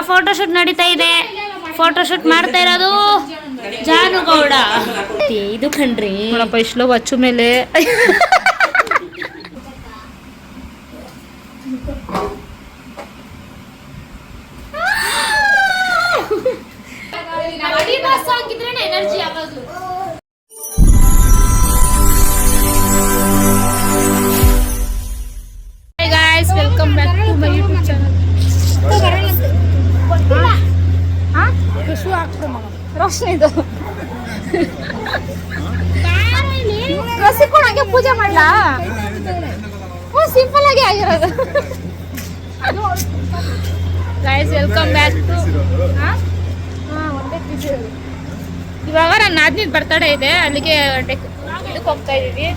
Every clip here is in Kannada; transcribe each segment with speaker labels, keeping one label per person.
Speaker 1: ಫೋಟೋಶೂಟ್ ನಡೀತಾ ಇದೆ. ಫೋಟೋಶೂಟ್ ಮಾಡ್ತಾ ಇರೋದು ಜಾನುಗೌಡ. ಇದು ಕಣ್ರಿ ನೋಡಪ್ಪ ಇಷ್ಟು ಅಚ್ಚು ಮೇಲೆ ಎನರ್ಜಿ ಯಾವಾಗಲೂ. Hey guys, welcome back to my YouTube channel. ರೋಶನಿದು ರಸಿಕೊಂಡು ಹಂಗೆ ಪೂಜೆ ಮಾಡ್ಲಾ? ಸಿಂಪಲ್ ಆಗಿ ಆಗಿರೋದು. ಗೈಸ್ ವೆಲ್ಕಮ್ ಬ್ಯಾಕ್ ಟು ಇವಾಗ ನನ್ನ ನಾದಿನಿದು ಬರ್ತಡೇ ಇದೆ, ಅಲ್ಲಿಗೆ ಇದಕ್ಕೆ ಹೋಗ್ತಾ ಇದೀವಿ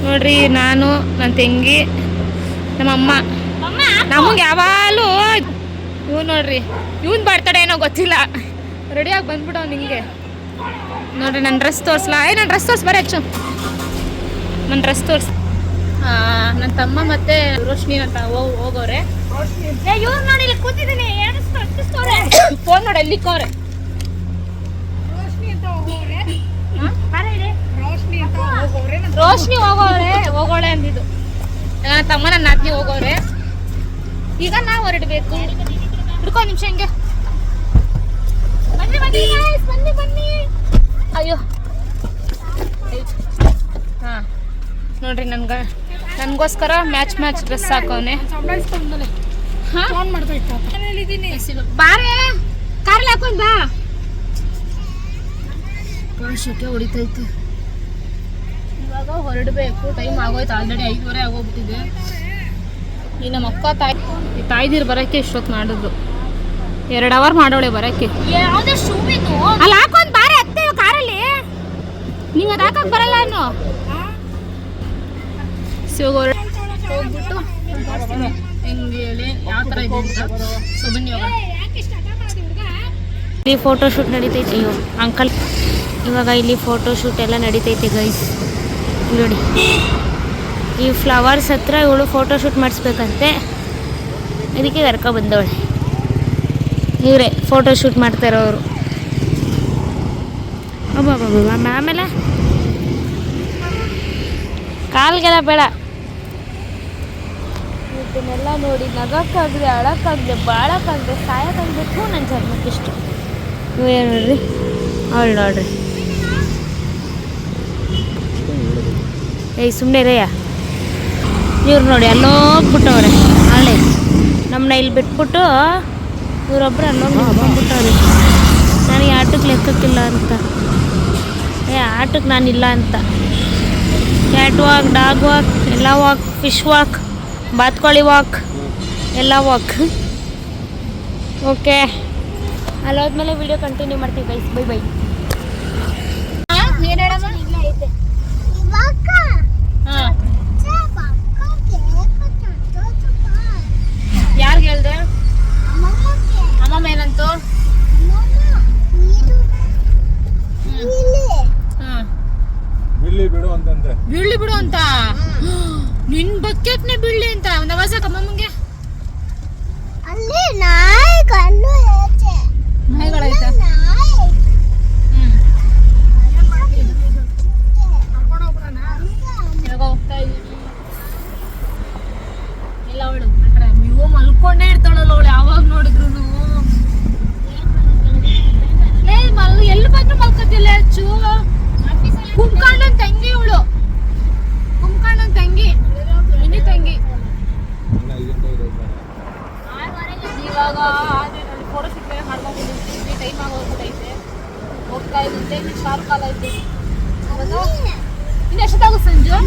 Speaker 1: ನೋಡ್ರಿ. ನಾನು ನನ್ನ ತಂಗಿ ನಮ್ಮಮ್ಮ ನಮಗೆ ಯಾವಾಗಲೂ ಇವ್ ನೋಡ್ರಿ, ಇವನ್ ಬರ್ತಡೇ ಏನೋ ಗೊತ್ತಿಲ್ಲ, ರೆಡಿಯಾಗಿ ಬಂದ್ಬಿಡವ್ ನಿಂಗೆ ನೋಡ್ರಿ. ನನ್ನ ಡ್ರೆಸ್ ತೋರಿಸ್ಲಾ? ನನ್ನ ಡ್ರೆಸ್ ತೋರಿಸ್ ಬರೀ ಹೆಚ್ಚು, ನನ್ನ ಡ್ರೆಸ್ ತೋರಿಸ್. ನನ್ನ ತಮ್ಮ ಮತ್ತೆ ರೋಶ್ನಿ ಅಂತ ಹೋಗೋರೆ. ಇವ್ರು ನೋಡಿ ಇಲ್ಲಿ ಕೂತಿದ್ದೀನಿ, ಫೋನ್ ನೋಡಿ ಎಲ್ಲಿಕ್ಕವ್ರೆ. ರೋಶ್ನಿ ಹೋಗೋಳೆ ಅಂದಿದ್ದು, ನನ್ನ ತಮ್ಮ ನನ್ನ ನಾದ್ನಿ ಹೋಗೋರೆ. ಈಗ ನಾವು ಹೊರಡಬೇಕು. ಹಿಡ್ಕೊ ನಿಮಿಷ ಹಿಂಗೆ ಬನ್ನಿ. ಅಯ್ಯೋ ಹಾ ನೋಡ್ರಿ, ನನ್ಗೋಸ್ಕರ ಮ್ಯಾಚ್ ಡ್ರೆಸ್ ಹಾಕೋನೆ. ಬಾರೆ ಕಾರ್ಲಿ ಹಾಕೊಂಡ್ ಬಾ. ಶೆಕೆ ಹೊಡಿತೈತೆ. ಇವಾಗ ಹೊರಡಬೇಕು, ಟೈಮ್ ಆಗೋಯ್ತು ಆಲ್ರೆಡಿ 5:30 ಆಗೋಗ್ಬಿಟ್ಟಿದೆ. ಈ ನಮ್ಮ ಅಕ್ಕ ತಾಯ್ದಿರು ಬರೋಕ್ಕೆ ಇಷ್ಟೊತ್ತು ಮಾಡಿದ್ರು, 2 ಅವರ್ ಮಾಡೋಳೆ ಬರೋಕ್ಕೆ. ಅಲ್ಲಿ ಹಾಕೊಂಡ್ ಬಾರೆ ಹತ್ತೆ ಕಾರಲ್ಲಿ, ನೀವು ಅದು ಹಾಕಕ್ ಬರಲ್ಲ ಅನ್ನು. ಹೋಗ್ಬಿಟ್ಟು ಹೆಂಗೆ ಹೇಳಿ ಯಾವ ಥರ ಇದೆ ಅಂತ. ಸೊ ಬನ್ನಿ ಇಲ್ಲಿ ಫೋಟೋಶೂಟ್ ನಡೀತೈತೆ. ಅಯ್ಯೋ ಅಂಕಲ್, ಇವಾಗ ಇಲ್ಲಿ ಫೋಟೋಶೂಟ್ ಎಲ್ಲ ನಡೀತೈತೆ ಗೈಸ್ ನೋಡಿ. ಈ ಫ್ಲವರ್ಸ್ ಹತ್ರ ಇವಳು ಫೋಟೋಶೂಟ್ ಮಾಡಿಸ್ಬೇಕಂತೆ, ಇದಕ್ಕೆ ಕರ್ಕೊ ಬಂದವಳೆ. ಇವರೇ ಫೋಟೋಶೂಟ್ ಮಾಡ್ತಾ ಇರೋರು. ಆಮೇಲೆ ಕಾಲ್ಗೆಲ್ಲ ಬೇಡ, ಇದನ್ನೆಲ್ಲ ನೋಡಿ ನಗಕ್ಕಾಗದೆ, ಅಳಕ್ಕಾಗದೆ, ಬಾಳಕ್ಕಾಗದೆ, ಸಾಯಕ್ಕಾಗಬೇಕು. ನನ್ನ ಜನ್ಮಕ್ಕಿಷ್ಟು ಇವೇ ನೋಡ್ರಿ, ಅವಳು ನೋಡ್ರಿ. ಏಯ್ ಸುಮ್ಮನೆ ರಯ್ಯ, ಇವ್ರು ನೋಡಿ ಅಲ್ಲೋಗ್ಬಿಟ್ಟವ್ರೆ. ಹಳೆ ನಮ್ಮನ್ನ ಇಲ್ಲಿ ಬಿಟ್ಬಿಟ್ಟು ಇವರೊಬ್ಬರು ಅಲ್ಲೋಗಿ ನಿಂತ್ಕೊಂಡ್ಬಿಟ್ಟವ್ರೆ. ನನಗೆ ಆಟಕ್ಕೆ ಲೆಕ್ಕಕ್ಕಿಲ್ಲ ಅಂತ, ಆಟಕ್ಕೆ ನಾನಿಲ್ಲ ಅಂತ. ಕ್ಯಾಟ್ ವಾಕ್, ಡಾಗ್ ವಾಕ್, ಎಲ್ಲ ವಾಕ್, ಫಿಶ್ ವಾಕ್, ಬಾತ್ಕೋಳಿ ವಾಕ್, ಎಲ್ಲ ವಾಕ್. ಓಕೆ, ಅಲ್ಲೋದ್ಮೇಲೆ ವಿಡಿಯೋ ಕಂಟಿನ್ಯೂ ಮಾಡ್ತೀವಿ ಗೈಸ್. ಬೈ. ಯಾರಿಗೆ ಹೇಳ್ದೆ? ಅಮ್ಮಮ್ಮ ಏನಂತು? ಬೀಳ್ಲಿ ಬಿಡು ಅಂತ. ನಿನ್ ಬಕೆಟ್ನೆ ಬೀಳ್ಲಿ ಅಂತ ನವಾಜಕ್ ಅಮ್ಮಮ್ಮಂಗೆ. ನಾಯಿಗಳೈತೆ. ಹೋಗ್ತಾ ಇದೀವಿ ಎಲ್ಲ. ಅವಳು ನೀವು ಮಲ್ಕೊಂಡೇ ಇರ್ತಾಳಲ್ಲ ಅವಳು, ಯಾವಾಗ ನೋಡಿದ್ರು ಎಲ್ಲಿ ಬಂದ್ರು ಮಲ್ಕೋತಿಲ್ಲ. ಹೆಚ್ಚು ಕುಂಬ್ಕೊಂಡನ್ ತಂಗಿ ಇವಳು, ಕುಂಬ್ಕೊಂಡನ್ ತಂಗಿ, ಮಿನಿ ತಂಗಿ. ಇವಾಗ ಫೋಟೋಶೂಟ್ ಮಾಡ್ಕೊಂಡಿದ್ದೀವಿ, ಟೈಮ್ ಆಗೋಗ್ಬಿಟ್ಟೈತೆ. ಹೋಗ್ತಾ ಇದ್ದಂತೆ ಇನ್ನು ಶಾರ್ಪ್ ಕಾಲ ಐತೆ. ಇನ್ನು ಎಷ್ಟೊತ್ತಾಗುತ್ತೆ Sanju?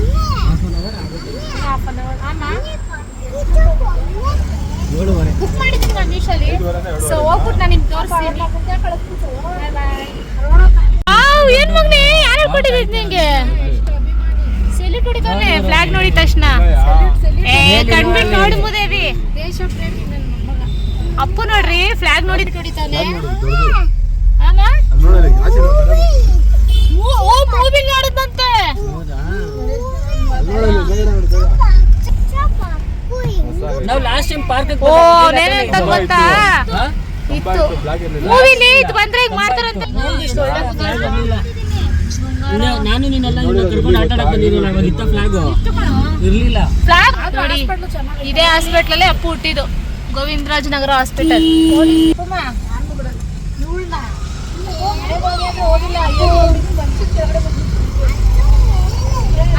Speaker 1: Half an hour. Book ಮಾಡಿದ್ದೀನಿ ನಾನು ಮೀಶೋಲಿ. ಸೊ ಹೋಗ್ಬಿಟ್ಟು ನಾನು ನಿಮ್ಗೆ ತೋರಿಸ್ತೀನಿ. ಏನ್ ಮಗನೇ, ಯಾರು ಹೇಳ್ಕೊಟ್ಟಿದ್ದು ನಿಂಗೆ? ಸೆಲ್ಯೂಟ್ ಹೊಡಿತಾನೆ ಫ್ಲಾಗ್ ನೋಡಿದ ತಕ್ಷಣ. ಕಣ್ಬಿಟ್ಟು ನೋಡಿ ಮುದೇವಿ. ಅಪ್ಪು ನೋಡ್ರಿ ಫ್ಲಾಗ್ ನೋಡಿದ್ ಹೊಡಿತಾನೆ. ಮೂವಿ ನೋಡಿದಂತೆ.
Speaker 2: ನಾವು ಲಾಸ್ಟ್ ಟೈಮ್ ಪಾರ್ಕ್
Speaker 1: ಓ ನೆನಂತ ಗೊತ್ತಾ ಇತ್ತು ಮೂವಿಲಿ ಇದು ಬಂದ್ರೆ ಈಗ ಮಾಡ್ತಾರಂತ.
Speaker 2: ನಾನು ನೀನೆಲ್ಲ ಕರ್ಕೊಂಡು ಆಟ ಆಡಕ್ ಬಂದಿರಲಿಲ್ಲ, ಅವಾಗ ಇತ್ತ ಫ್ಲಾಗ್ ಇರ್ಲಿಲ್ಲ.
Speaker 1: ಫ್ಲಾಗ್ ನೋಡಿ, ಇದೇ ಹಾಸ್ಪಿಟಲ್ ಅಲ್ಲೇ ಅಪ್ಪು ಹುಟ್ಟಿದ್ದು, ಗೋವಿಂದರಾಜ ನಗರ ಹಾಸ್ಪಿಟಲ್.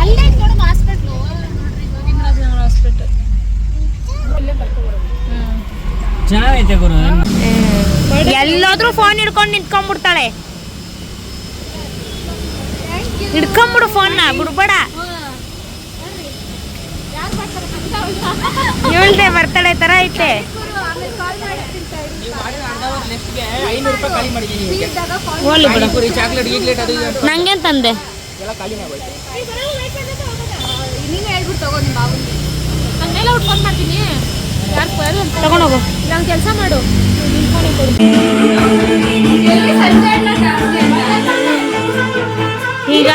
Speaker 1: ಅಲ್ಲೇ ನೋಡಮ್ಮ ಹಾಸ್ಪಿಟ್ಲು, ನೋಡ್ರಿ ಗೋವಿಂದರಾಜ ನಗರ ಹಾಸ್ಪಿಟಲ್.
Speaker 2: ಚೆನ್ನಾಗೈತೆ ಗುರು.
Speaker 1: ಎಲ್ಲಾದ್ರೂ ಫೋನ್ ಹಿಡ್ಕೊಂಡು ನಿಂತ್ಕೊಂಡ್ಬಿಡ್ತಾಳೆ. ಹಿಡ್ಕೊಂಬಿಡು ಫೋನ್ನ, ಬಿಡ್ಬೇಡ. ಹೇಳ್ದೆ ಬರ್ತಾಳೆ ತರ ಐತೆ. ನಂಗೇನ್ ತಂದೆ ಹಂಗೆಲ್ಲ ಉಟ್ಕೊಂಡ್ ಮಾಡ್ತೀನಿ. ತಗೊಂಡೋಗು, ಇಲ್ಲ ಕೆಲಸ ಮಾಡು. ಈಗ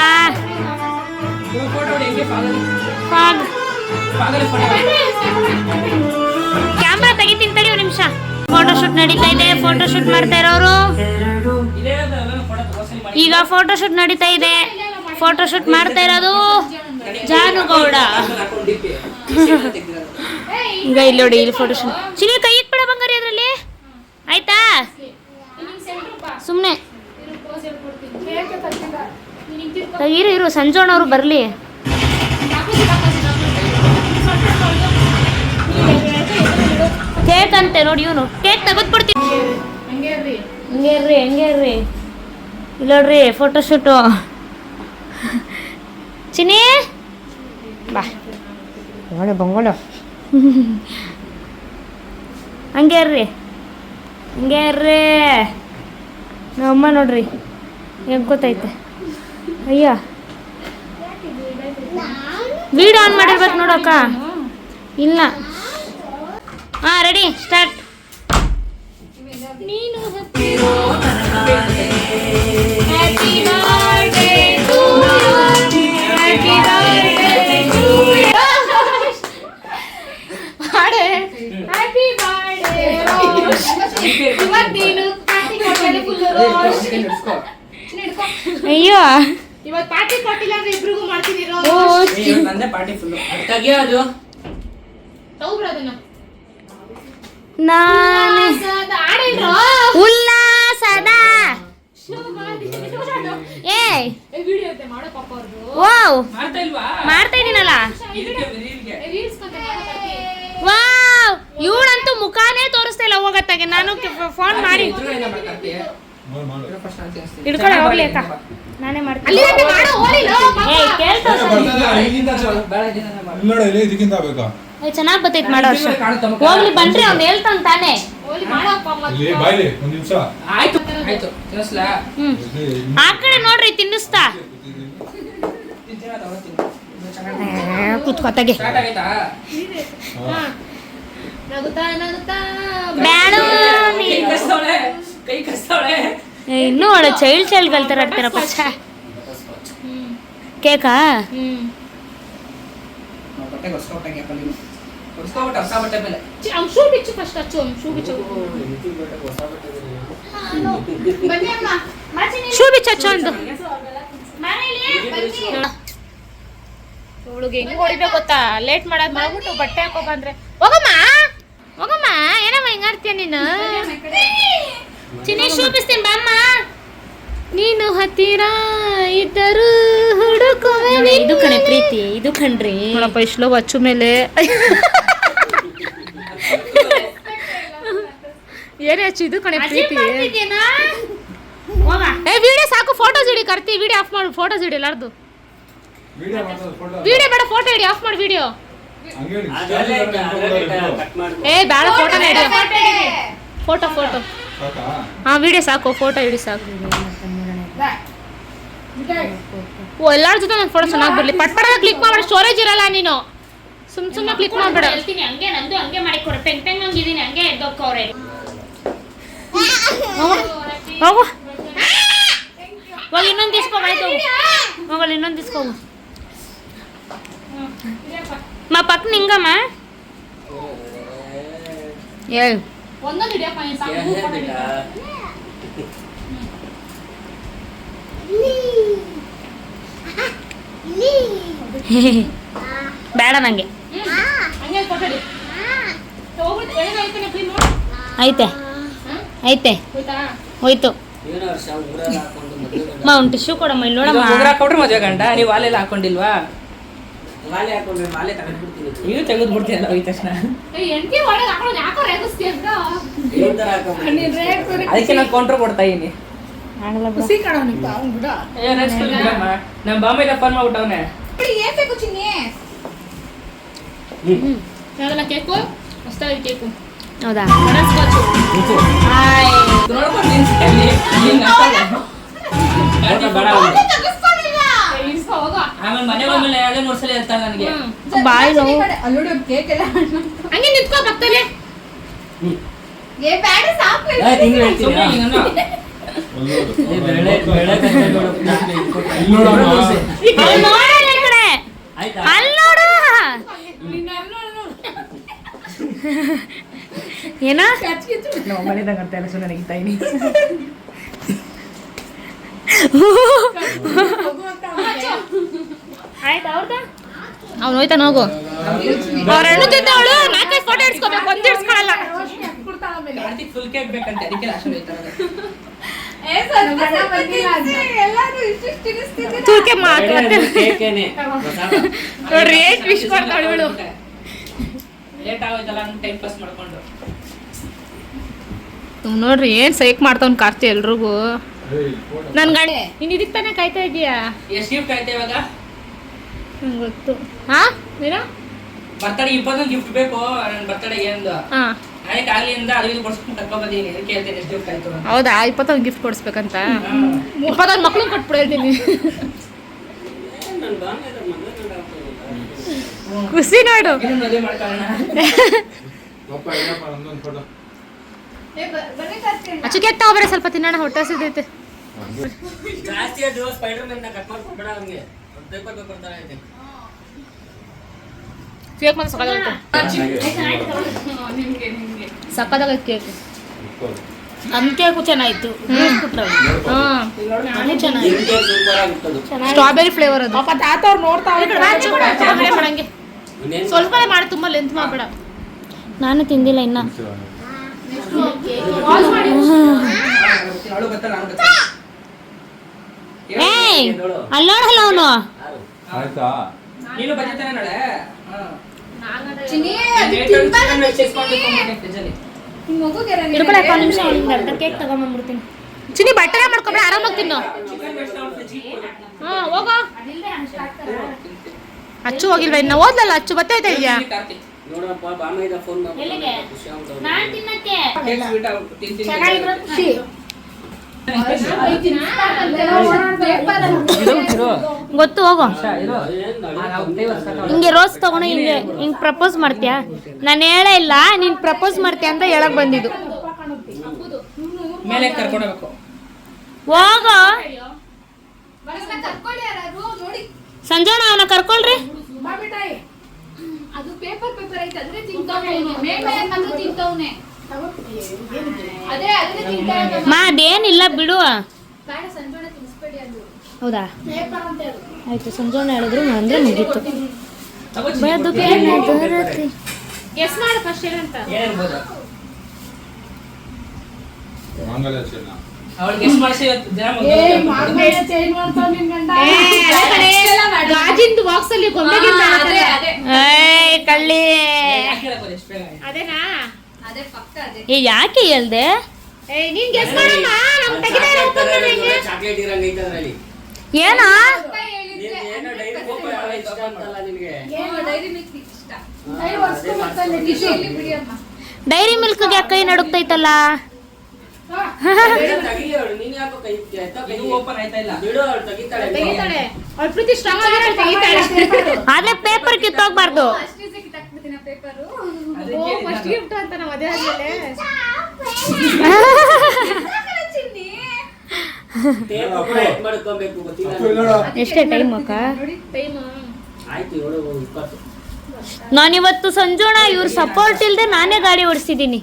Speaker 1: ಕ್ಯಾಮ್ರಾ ತೆಗಿತೀನಿ ತಡಿ ಒಂದು ನಿಮಿಷ. ಫೋಟೋಶೂಟ್ ನಡೀತಾ ಇದೆ, ಫೋಟೋಶೂಟ್ ಮಾಡ್ತಾ ಇರೋರು. ಈಗ ಫೋಟೋಶೂಟ್ ನಡೀತಾ ಇದೆ, ಫೋಟೋಶೂಟ್ ಮಾಡ್ತಾ ಇರೋದು ಜಾನುಗೌಡ. ಈಗ ಇಲ್ಲಿ ನೋಡಿ, ಇಲ್ಲಿ ಫೋಟೋಶೂಟ್. ಚಿನಿ ಕೈ ಇಟ್ಬಿಡ ಬಂಗಾರಿ ಅದರಲ್ಲಿ, ಆಯ್ತಾ? ಸುಮ್ಮನೆ ಇರು ಸಂಜೋಣವ್ರು ಬರಲಿ. ಕೇಕ್ ಅಂತೆ ನೋಡಿ, ಇವನು ಕೇಕ್ ತೆಗೆದ್ಬಿಡ್ತೀನಿ. ಹಂಗೆ ಇರ್ರಿ ಇಲ್ಲ ನೋಡ್ರಿ ಫೋಟೋಶೂಟು. ಚಿನಿ ಬಾ ಬಂಗೋಳ. ಹಂಗೆ ಇರ್ರಿ ನಮ್ಮಮ್ಮ ನೋಡ್ರಿ ಹೆಂಗೆ ಗೊತ್ತೈತೆ. ಅಯ್ಯ ವಿಡಿಯೋ ಆನ್ ಮಾಡಿರ್ಬೇಕು ನೋಡಕ್ಕ. ಇಲ್ಲ ಹಾಂ ರೆಡಿ ಸ್ಟಾರ್ಟ್. ನೀನು ಅಯ್ಯೋ ಇವತ್ತು ಪಾರ್ಟಿ ಕೊಟ್ಟಿಲ್ಲ ಅಂದ್ರೆ ಇಬ್ರಿಗೂ ಮಾಡ್ತೀನಿ. ಉಲ್ಲಾಸದ ಮಾಡ್ತಾ ಇದೀನಲ್ಲ. ವಾವ್, ಇವಳಂತೂ ಮುಖಾನೇ ತೋರಿಸ್ತಾ ಇಲ್ಲ ಹೋಗತ್ತಾಗೆ. ನಾನು ಫೋನ್ ಮಾಡಿ ಹಿಡ್ಕೊಳ್ಳೆ ಹೋಗ್ಲಿ ಅಕ್ಕ, ನಾನೇ ಮಾಡ್ತೀನಿ. ಚೆನ್ನಾಗಿ ಬರ್ತೈತೆ ಮಾಡೋ ವರ್ಷ. ಹೋಗ್ಲಿ ಬನ್ರಿ, ಅವ್ನು ಹೇಳ್ತಾನ ತಾನೆ. ಆ ಕಡೆ ನೋಡ್ರಿ ತಿನ್ನಿಸ್ತಾ ಕುತ್ಕೋತಾಗೆ. ಇನ್ನೂ ಒಳ್ಳೆ ಚೈಲ್ಡ್ ಕಲ್ತಾರ ಆಡ್ತಾರಪ್ಪ. ಕೇಕಾ ಶೂ ಬಿಚ್ಚು ಒಂದು. ಅವಳಿಗೆ ಹೆಂಗ್ ಹೊಡಿಬೇಕು ಗೊತ್ತಾ? ಲೇಟ್ ಮಾಡೋದ್ ಮಾಡ್ಬಿಟ್ಟು ಬಟ್ಟೆ ಹಾಕೋ ಬಂದ್ರೆ ಹೋಗಮ್ಮ ಏನಮ್ಮ ಹಿಂಗಾಡ್ತೀಯ ನೀನು? ಚಿನ್ನಿ ಶೂ ಬಿಸ್ತೀನಿ ಬಾಮ್ಮ. ನೀನು ಹತ್ತಿರ ಇದ್ದರು ಹುಡುಕುವೆ. ಇದು ಕಣೆ ಪ್ರೀತಿ, ಇದು ಕಣ್ರಿ ನೋಡಪ್ಪ ಇಷ್ಟು ಅಚ್ಚು ಮೇಲೆ ಏನೇ ಹಚ್ಚು. ಇದು ಕಣೆ ಪ್ರೀತಿ. ವಿಡಿಯೋ ಸಾಕು, ಫೋಟೋಸ್ ಇಡಿ. ಕರ್ತಿ ವಿಡಿಯೋ ಆಫ್ ಮಾಡು, ಫೋಟೋಸ್ ಇಡಿ ಎಲ್ಲಾರ್ದು. ವಿಡಿಯೋ ಬೇಡ, ಫೋಟೋ ಇಡಿ, ಆಫ್ ಮಾಡಿ ವಿಡಿಯೋ. ಬೇಡ, ಫೋಟೋನೇ ಇಡಿ. ಫೋಟೋ ಹಾ ವಿಡಿಯೋ ಸಾಕು, ಫೋಟೋ ಇಡಿ ಸಾಕು. ಓ ಎಲ್ಲಾರ ಜೊತೆ ನನ್ನ ಫೋಟೋ ಚೆನ್ನಾಗಿ ಬರಲಿ. ಪಟ್ಪಡ ಕ್ಲಿಕ್ ಮಾಡಿ, ಸ್ಟೋರೇಜ್ ಇರಲ್ಲ. ನೀನು ಸುಮ್ಮನೆ ಕ್ಲಿಕ್ ಮಾಡ್ಬೇಡ. ಹೇಳ್ತೀನಿ ಹಂಗೆ, ನಂದು ಹಂಗೆ ಮಾಡಿ ಕೊಡ. ಪೆಂಗ್ ಹಂಗಿದ್ದೀನಿ, ಹಂಗೆ ಎದ್ದೋಕ್ಕವ್ರೆ. ಹೋಗು ಹೋಗಿ ಇನ್ನೊಂದು ಇಸ್ಕೊ. ಆಯ್ತು ಹೋಗಲ್ಲ, ಇನ್ನೊಂದು ಇಸ್ಕೊ. ಪಕ್ಕ ನಿಂಗಮ್ಮ ಹೇಳು.
Speaker 3: ಒಂದೊಂದು ಹಿಡಿಯಪ್ಪ ನೀನ್ ಸಾಕು, ಮೂರು ಕೊಡ ಹಿಡಿಯಪ್ಪ.
Speaker 1: ಬೇಡ ನಂಗೆ.
Speaker 3: ಹಂಗೆ ಕೊಟ್ಟಡಿ. ಹೋಗ್ಬಿಟ್ಟು ಏನಾಯ್ತಾನೆ ಕ್ಲೀನ್ ಮಾಡು.
Speaker 1: ಐತೆ ಐತೆ
Speaker 3: ಹೋಯ್ತಾ?
Speaker 1: ಹೋಯ್ತು.
Speaker 2: ಏನೋ ವರ್ಷ ಊರಲ್ಲಿ ಹಾಕೊಂಡು ಮದುವೆ ಗಂಡ
Speaker 1: ಒಂದು ಟಿಶ್ಯೂ ಕೊಡಮ್ಮ ಇಲ್ಲಿ ನೋಡಮ್ಮ.
Speaker 4: ಉಂಗುರ ಹಾಕೊಂಡ್ರೆ ಮದುವೆ ಗಂಡ, ನೀವು ವಾಲೆಲ್ಲ ಹಾಕೊಂಡಿಲ್ವಾ?
Speaker 2: ಮಾಲೆ ಹಾಕೊಂಡ್ರೆ ಮಾಲೆ ತಗೊಂಡ್ಬಿಡ್ತೀನಿ.
Speaker 4: ನೀವು ತೆಗೆದ್ಬಿಡ್ತೀಯಲ್ಲ ಹೋಯ್ತ ತಕ್ಷಣ.
Speaker 3: ಎಂಟಿ ಒಳಗೆ ಹಾಕೊಂಡು ಯಾಕೋ ರೇಗಿಸ್ತೀಯ ಅಂತ.
Speaker 2: ಏನ್ ತರ ಹಾಕೊಂಡ್ಬಿಡ್ತೀನಿ?
Speaker 3: ನೀನ್ ರೇಗ್ಸೋರಿ.
Speaker 4: ಅದಕ್ಕೆ ನಾನು ಕೌಂಟ್ರ್ ಕೊಡ್ತಾ ಇದೀನಿ.
Speaker 1: ಆಗಲ್ಲ ಬಿಡು.
Speaker 3: ಖುಷಿ ಕಾಣೋನಿಪ್ಪ ಅವ್ನು ಬಿಡ.
Speaker 4: ನಮ್ಮ ಬಾಂಬೆಗೆ ಫೋನ್ ಮಾಡ್ಬಿಟ್ಟವನೆ.
Speaker 3: ಏನ್ ಬೇಕು ಚಿನ್ನಿ? ಯಾವ್ದಲ್ಲ ಕೇಕು? ಹೊಸ್ದಾಗಿ ಕೇಕು.
Speaker 1: ಹೌದಾ?
Speaker 3: ಬಟರ್ಸ್ಕಾಚ್.
Speaker 1: ಹಾಯ್.
Speaker 4: ನೋಡ್ಕೊಂಡು ನಿಲ್ಸ್ಕೊಳ್ಳಿ. ಹಿಂಗ್ ಹಾಕ್ತಾಳೆ.
Speaker 2: ಫೋಟೋ ಬೇಡ ಅವ್ನಿಗೆ.
Speaker 3: ಇಸ್ಕೊ ಹೋಗೋ.
Speaker 4: ಆಮೇಲೆ ಮನೆ ಬಂದ್ಮೇಲೆ ಅದೇ ನೋಡ್ಸಲಿ ಇರ್ತಾಳೆ ನನಗೆ.
Speaker 1: ಬಾಯ್ ನೋವು.
Speaker 3: ಅಲ್ಲೋಡಿ ಕೇಕ್ ಎಲ್ಲ ಹಂಗೆ ನಿಂತ್ಕೋ ಪಕ್ಕದಲ್ಲಿ. ಏ ಬೇಡ ಸಾಕು.
Speaker 2: ತಿಂಗಳು ಹೇಳ್ತೀನಿ.
Speaker 4: ಸುಮ್ಮನೆ ಹಿಂಗನ್ನ.
Speaker 2: ಏ, ಬೆಳೆ ಬೆಳೆ ಕಥೆ ನೋಡು.
Speaker 1: ಅಲ್ಲಿ ನೋಡು ಈ ಕಡೆ.
Speaker 2: ಆಯ್ತಾ?
Speaker 1: ಅಲ್ಲಿ ನೋಡು. ಏನ?
Speaker 4: ನಾವು ಮನೆದಾಗ ಅಂತ ಎಲ್ಲ ಸುಮ್ಮನೆ ನಗಿತಾ ಇದೀನಿ.
Speaker 1: ಆಯ್ತು ಅವ್ರದ? ಅವ್ನು ಹೋಯ್ತಾನ ಹೋಗು. ಅವ್ರ ಹೆಣ್ಣು ತಿಂದವಳು 4-5 ಫೋಟೋ ಇಡ್ಸ್ಕೋಬೇಕು, ಒಂದು ಇಡ್ಸ್ಕೊಳಲ್ಲ.
Speaker 4: ಕಾರ್ತಿಕ್ ಫುಲ್ ಕೇಕ್ ಬೇಕಂತೆ, ಅದಕ್ಕೆ ಲಾಸ್ಟ್ ಹೋಯ್ತಾರೆ.
Speaker 1: ತೂಕೆ ಮಾತಾಡ್ತೆ.
Speaker 2: ಕೇಕೇನೆ.
Speaker 1: ನೋಡ್ರಿ ಎಷ್ಟು ವಿಶ್ ಮಾಡ್ತಾಳು ಇವಳು.
Speaker 4: ಲೇಟ್ ಆಗೋಯ್ತಲ್ಲ ಅಂತ ಟೈಮ್ ಪಾಸ್ ಮಾಡ್ಕೊಂಡು.
Speaker 1: ನೋಡ್ರಿ ಏನ್ ಸೈಕ್ ಮಾಡ್ತಾವ್ ಕಾರ್ತಿ ಎಲ್ರಿಗೂ. ನನ್ ಗಾಡಿ ನೀನ್ ಇದಕ್ ತಾನೇ ಕಾಯ್ತಾ ಇದೀಯಾ?
Speaker 4: ಎಷ್ಟು ಗಿಫ್ಟ್ ಆಯ್ತು ಇವಾಗ?
Speaker 1: ನಂಗೆ ಗೊತ್ತು. ಹಾ ನೀನು
Speaker 4: ಬರ್ತಡೇ 20 ಗಿಫ್ಟ್ ಬೇಕು ನನ್ನ ಬರ್ತಡೇಗೆ ಎಂದು.
Speaker 1: ಹಾ
Speaker 4: ಅದಕ್ಕೆ ಆಗ್ಲಿಂದ ಅದು ಇದು ಕೊಡ್ಸ್ಕೊಂಡು ಕರ್ಕೊಂಡ್ ಬಂದೀನಿ. ಅದಕ್ಕೆ ಹೇಳ್ತೇನೆ ಎಷ್ಟು ಗಿಫ್ಟ್ ಆಯ್ತು ಅಂತ.
Speaker 1: ಹೌದಾ? 21 ಗಿಫ್ಟ್ ಕೊಡಿಸ್ಬೇಕಂತ. 21 ಮಕ್ಳು ಕೊಟ್ಬಿಡು ಹೇಳ್ತೀನಿ.
Speaker 2: ನನ್ ಬಾಂಬೆದ ಮದುವೆ ಗಂಡ ಆಗ್ತಾನೆ.
Speaker 1: ಖುಷಿ ನೋಡು.
Speaker 4: ಇನ್ನೊಂದು ಮದುವೆ ಮಾಡ್ಕೊಳ್ಳೋಣ.
Speaker 1: ಅಚ್ಚು ಕೇಕ್ ತಗೋಬರ, ಸ್ವಲ್ಪ ತಿನ್ನೋಣ, ಹೊಟ್ಟೆ ಹಸಿದೈತೆ.
Speaker 2: ಜಾಸ್ತಿ ಅದು ಸ್ಪೈಡರ್ ಮ್ಯಾನ್ ಕಟ್ ಮಾಡ್ಕೊಬೇಡ ಅವ್ನಿಗೆ. ಒಂದು ಪೇಪರ್ ಕೊಡ್ತಾರೆ ಐತೆ.
Speaker 1: ಕೇಕ್ ಮಾತ್ರ ಸಕ್ಕತ್ತಾಗೈತೆ. ಸಕ್ಕತ್ತಾಗೈತೆ ಕೇಕ್. ನಮ್ ಕೇಕು ಚೆನ್ನಾಗಿತ್ತು. ಹಾ ನಾನು ಚೆನ್ನಾಗಿ.
Speaker 2: ನಿಮ್ಗೆ ಸೂಪರ್ ಆಗಿತ್ತು.
Speaker 1: ಸ್ಟ್ರಾಬೆರಿ ಫ್ಲೇವರ್ ಅದು.
Speaker 3: ಪಾಪ ತಾತ ಅವ್ರು ನೋಡ್ತಾ
Speaker 1: ಮಾಡಂಗೆ ಸ್ವಲ್ಪ ಮಾಡಿ, ತುಂಬಾ ಲೆಂತ್ ಮಾಡ್ಬೇಡ. ನಾನು ತಿಂದಿಲ್ಲ ಇನ್ನ.
Speaker 4: ಅವಳು ಗೊತ್ತಾ ನಾನು ಗೊತ್ತಾ?
Speaker 1: ಏಯ್ ಅಲ್ಲೋಡಲ್ಲ ಅವನು.
Speaker 5: ಆಯ್ತಾ?
Speaker 4: ನೀನು ಬಜೆತಾನೆ ನಾಳೆ?
Speaker 3: ಚಿನ್ನಿ
Speaker 1: ಇರ್ಕೊಳಪ್ಪ ಒಂದು ನಿಮಿಷ, ಒಂದು ಅರ್ಧ ಕೇಕ್ ತಗೊಂಬಂದ್ಬಿಡ್ತೀನಿ. ಚಿನ್ನಿ ಬಟ್ಟೆ ಮಾಡ್ಕೊಬೇಡ, ಆರಾಮಾಗಿ ತಿನ್ನು. ಹಾ ಹೋಗೋ. ಅಚ್ಚು ಹೋಗಿಲ್ವಾ ಇನ್ನ? ಓದ್ಲಲ್ಲ ಅಚ್ಚು, ಬತ್ತೈತಾ ಇದೆಯಾ?
Speaker 2: ನೋಡಪ್ಪ ಬಾಂಬೆದ ಫೋನ್
Speaker 1: ಎಲ್ಲಿಗೆ?
Speaker 2: ಖುಷಿ ಆಗ್ಬಿಟ್ಟು.
Speaker 1: ನಾನ್ ತಿನ್ನಕ್ಕೆ. ಗೊತ್ತು, ಹೋಗು. ಹಿಂಗೆ ರೋಸ್ ತಗೊಂಡು ಹಿಂಗೆ ಪ್ರಪೋಸ್ ಮಾಡ್ತೀಯಾ? ನಾನು ಹೇಳೇ ಇಲ್ಲ ನೀನ್ ಪ್ರಪೋಸ್ ಮಾಡ್ತೀಯ ಅಂತ ಹೇಳಕ್ ಬಂದಿದ್ದು.
Speaker 4: ಮೇಲೆ ಕರ್ಕೊಂಡು ಹೋಗ್ಬೇಕು.
Speaker 1: ಹೋಗೋ
Speaker 3: ಕರ್ಕೊಳ್ಳಿ ಯಾರು ನೋಡಿ.
Speaker 1: ಸಂಜೋಣ, ಅವನ ಕರ್ಕೊಳ್ರಿ.
Speaker 3: ಅದು ಪೇಪರ್ ಐತೆ, ಅದ್ರೆ ತಿಂತವ್ನೆ. ಮೇಲ್ಮೇಲೆ ಮಾತ್ರ ತಿಂತವ್ನೆ. ಅದೇ ಅದನ್ನೇ ತಿಂತಾನೆ.
Speaker 1: ಮಾ ಅದೇನಿಲ್ಲ ಬಿಡು.
Speaker 3: ಬೇಡ ಸಂಜೋಣ ತಿನ್ಸ್ಬೇಡಿ, ಅದು
Speaker 1: ಹೌದಾ?
Speaker 3: ಪೇಪರ್ ಅಂತ ಅದು.
Speaker 1: ಆಯ್ತು, ಸಂಜೋಣ ಹೇಳಿದ್ರು ಅಂದ್ರೆ ಮುಗೀತು. ಗೆಸ್ ಮಾಡು ಫಸ್ಟ್ ಏನಂತ.
Speaker 4: ಏನಿರ್ಬೋದು?
Speaker 5: ಮಂಗಲ ಚಿನ್ನ.
Speaker 4: ಅವಳಿಗೆ ಎಷ್ಟು ಮಾಡಿಸಿ ಜನ
Speaker 3: ಗಾಜಿಂದು ಬಾಕ್ಸ್ ಅಲ್ಲಿ
Speaker 1: ಏಯ್ ಕಳ್ಳಿ.
Speaker 3: ಅದೇನಾ? ಅದೇ ಪಕ್ಕ ಅದೇ.
Speaker 1: ಏ ಯಾಕೆ ಹೇಳ್ದೆ?
Speaker 3: ಏಯ್ ನೀನ್ ಗೆಸ್ ಮಾಡಮ್ಮ, ನಮ್ ತೆಗಿತಾ ಇರೋ
Speaker 2: ಚಾಕ್ಲೇಟ್ ಇರಂಗ ಐತೆ ಅದ್ರಲ್ಲಿ.
Speaker 1: ಏನಾ?
Speaker 2: ಏನೋ ಡೈರಿ ಓಪನ್ ಮಾಡಲ್ಲ ಇಷ್ಟ ಅಂತಲ್ಲ ನಿನಗೆ.
Speaker 3: ಡೈರಿ ಮಿಲ್ಕ್ ಇಷ್ಟ.
Speaker 1: ಡೈರಿ ಮಿಲ್ಕ್ ಗೆ ಕೈ ನಡುಕ್ತೈತಲ್ಲ.
Speaker 2: ತೆಗಿಲಿ ಅವಳು, ನೀನ್ ಯಾಕೋ ಕೈ
Speaker 4: ಇದು ಓಪನ್ ಆಯ್ತಾ ಇಲ್ಲ?
Speaker 2: ಬಿಡು, ಅವಳು ತೆಗಿತಾಳೆ.
Speaker 3: ತೆಗಿತಾಳೆ. ಅವ್ಳ ಪ್ರೀತಿ ಸ್ಟ್ರಾಂಗ್ ಆಗಿರೋ ತೆಗಿತಾಳೆ.
Speaker 1: ಆದ್ರೆ ಪೇಪರ್ ಕಿತ್ತೋಗ್ಬಾರ್ದು.
Speaker 3: ಅಷ್ಟೇ ಕಿತ್ತಾಕ್ಬಿಡ್ತೀನಿ ಆ ಪೇಪರು.
Speaker 4: ಅದಕ್ಕೆ
Speaker 3: ಫಸ್ಟ್ ಗಿಫ್ಟ್ ಅಂತ ನಾವು ಅದೇ ಆದ್ಮೇಲೆ ಚಿನ್ನಿ
Speaker 2: ಟೇಪ್ ಅಪ್ಡೇಟ್ ಮಾಡ್ಕೊಬೇಕು, ಗೊತ್ತಿಲ್ಲ.
Speaker 1: ಎಷ್ಟೇ ಟೈಮ್ ಅಕ್ಕ?
Speaker 3: ನೋಡಿ ಟೈಮ್
Speaker 2: ಆಯ್ತು 7:20.
Speaker 1: ನಾನಿವತ್ತು ಸಂಜೋಣ ಇವ್ರ ಸಪೋರ್ಟ್ ಇಲ್ದೆ ನಾನೇ ಗಾಡಿ ಓಡಿಸಿದೀನಿ.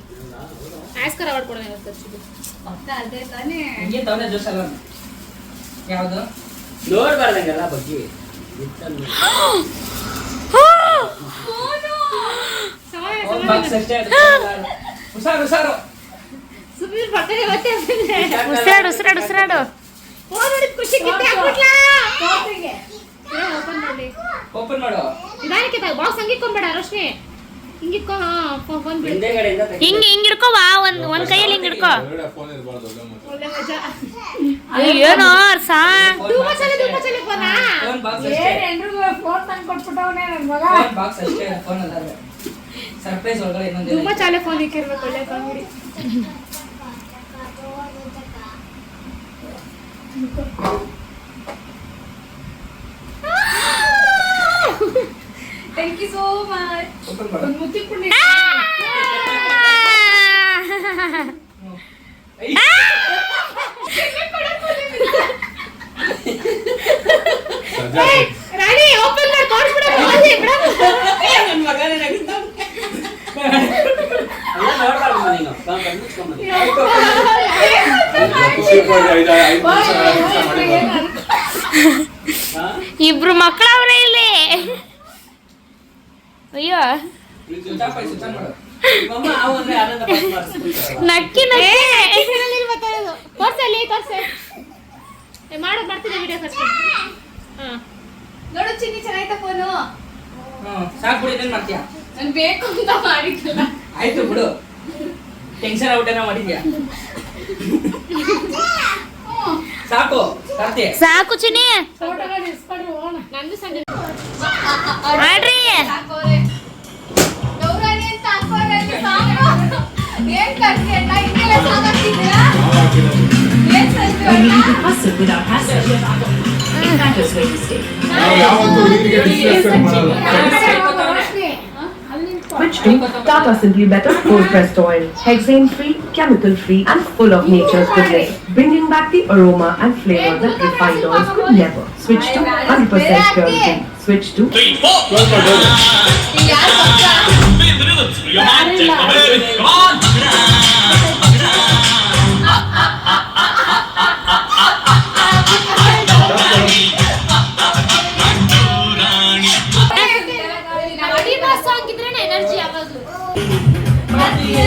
Speaker 1: ಆಸ್ಕರ್ ಅವಾರ್ಡ್ ಕೊಡೋಣ ಇವತ್ತು ಖರ್ಚಿಗೆ.
Speaker 3: ಅದೇ ತಾನೇ
Speaker 4: ಹಿಂಗೆ ತವನೆ ಜ್ಯೂಸ್ ಅಲ್ಲ ಯಾವುದು
Speaker 2: ನೋಡ್ಬಾರ್ದಂಗೆಲ್ಲ ಬಗ್ಗೆ
Speaker 4: ಒಂದು ಬಾಕ್ಸ್ ಅಷ್ಟೇ ಹುಷಾರು ಹುಷಾರು
Speaker 3: ಸುಮ್ಮನೆ ಬರ್ತದೆ ಮತ್ತೆ
Speaker 1: ಉಸಿರಾಡು
Speaker 3: ಫೋನ್ ನೋಡಿ ಖುಷಿ ಕಿತ್ತೆ ಹಾಕ್ಬಿಟ್ಲಾ ಕೋಪಿಗೆ
Speaker 1: ಓಪನ್ ಮಾಡಿ
Speaker 4: ಓಪನ್ ಮಾಡು
Speaker 1: ನಿಧಾನಕ್ಕೆ ಬಾಕ್ಸ್ ಹಂಗಿಕ್ಕೊಂಬೇಡ ರೋಶ್ನಿ ಹಿಂಗಿಕ್ಕೋ. ಫೋನ್ ಬಿಡು.
Speaker 2: ಹಿಂದೆಗಡೆಯಿಂದ
Speaker 1: ಹಿಂಗ್ ಹಿಡ್ಕೋವಾ ಒಂದ್ ಕೈಯಲ್ಲಿ ಹಿಂಗ್ ಹಿಡ್ಕೋ.
Speaker 5: ಫೋನ್ ಇರಬಾರ್ದು
Speaker 3: ಒಳ್ಳೆ ಮಜಾ
Speaker 1: ಏನೋ ಸಾ
Speaker 3: ಧೂಮಚಲೆ ಫೋನ
Speaker 4: ಫೋನ್ ಬಾಕ್ಸ್ ಅಷ್ಟೇ
Speaker 3: ಫೋನ್ ತಂದು ಕೊಟ್ಬಿಟ್ಟವನೇ ನನ್ನ ಮಗ.
Speaker 4: ಫೋನ್ ಬಾಕ್ಸ್ ಅಷ್ಟೇ ಫೋನ್ ಅಲ್ಲ ಸರ್ಪ್ರೈಸ್ ಒಳಗಡೆ ಇನ್ನೊಂದು
Speaker 1: ಧೂಮಚಾಲೆ ಫೋನ್ ಇಕ್ಕಿರ್ಬೇಕು ಒಳ್ಳೆ comedy.
Speaker 3: Thank you so much.
Speaker 4: Open ಮಾಡು
Speaker 3: ಒಂದು ಮುತ್ತಿ ಪುಣ್ಯ
Speaker 1: ರಾಣಿ ಓಪನ್ ಮಾಡಿ ತೋರಿಸ್ಬಿಡ.
Speaker 4: ನನ್ನ ಮಗನೇ ನಗಿಸ್ತಾನೆ.
Speaker 2: ಎಲ್ಲ ನೋಡ್ಬಾರ್ದು ನೀನು ಕಣ್ಮುಚ್ಕೊಂಬಂದು
Speaker 1: ಇಬ್ರು ಮಕ್ಕಳವ್ರೆ ಇಲ್ಲಿ. ಅಯ್ಯೋ
Speaker 4: ಸ್ವಿಚ್ ಆಫ್ ಮಾಡು
Speaker 2: ಮಮ್ಮ ಅವನ್ನೇ ಆನಂದ ಪಡ್ಸ್ಬಿಡ್ತಾರಲ್ಲ.
Speaker 1: ನಕ್ಕಿ ತೋರ್ಸಲ್ಲಿ ತೋರ್ಸೆ ಮಾಡ್ತೀನಿ ವಿಡಿಯೋ ಫಸ್ಟ್.
Speaker 3: ನೋಡು ಚಿನ್ನಿ ಚೆನ್ನಾಯ್ತಾ ಫೋನು.
Speaker 4: ಸಾಕು ಬಿಡು ಇದನ್ನ ಮಾಡ್ತೀಯಾ
Speaker 3: ನಾನು ಬೇಕು ಅಂತ ಮಾಡಿದ್ದಲ್ಲ.
Speaker 4: ಆಯ್ತು ಬಿಡು ಟೆನ್ಷನ್ ಔಟೇನ ಮಾಡಿದ್ಯಾ ಸಾಕು ಕಾರ್ತಿ
Speaker 1: ಸಾಕು ಚಿನ್ನಿ
Speaker 3: ಫೋಟೋನ ಇಸ್ಕೊಂಡು ಹೋಗೋಣ.
Speaker 1: ನಂದು ಸಂಜೆ ಮಾಡ್ರಿ.
Speaker 3: ಹಾಕೋರೆ ಗೌರಾಣಿ ಅಂತ ಹಾಕೋರೆ ಅಲ್ಲಿ ಸಾಕು. ಏನ್ ಕರ್ಸಿ ಅಣ್ಣ ಹಿಂಗೆಲ್ಲ ಸಾಕಾಗ್ತಿದ್ದೀರಾ? ಏನ್ ಸಂಜು ಅಣ್ಣ?
Speaker 5: ಯಾವತ್ತೂ ಹುಡುಗಿಗೆ ಡಿಸ್ಕಸ್ ಮಾಡಲ್ಲ.
Speaker 6: Switch to Tata Simply Better Cold Pressed Oil. Hexane free, chemical free and full of nature's goodness. Bringing back the aroma and flavor that refined oils could never. Switch to 100% purity. Switch to
Speaker 3: ಯಾರು ಗೊತ್ತಾ?
Speaker 1: ಅಡಿ ಬಾಸ್ ಹಾಕಿದ್ರೆ ಎನರ್ಜಿ ಯಾವಾಗಲೂ.
Speaker 3: ಮತ್ತೆ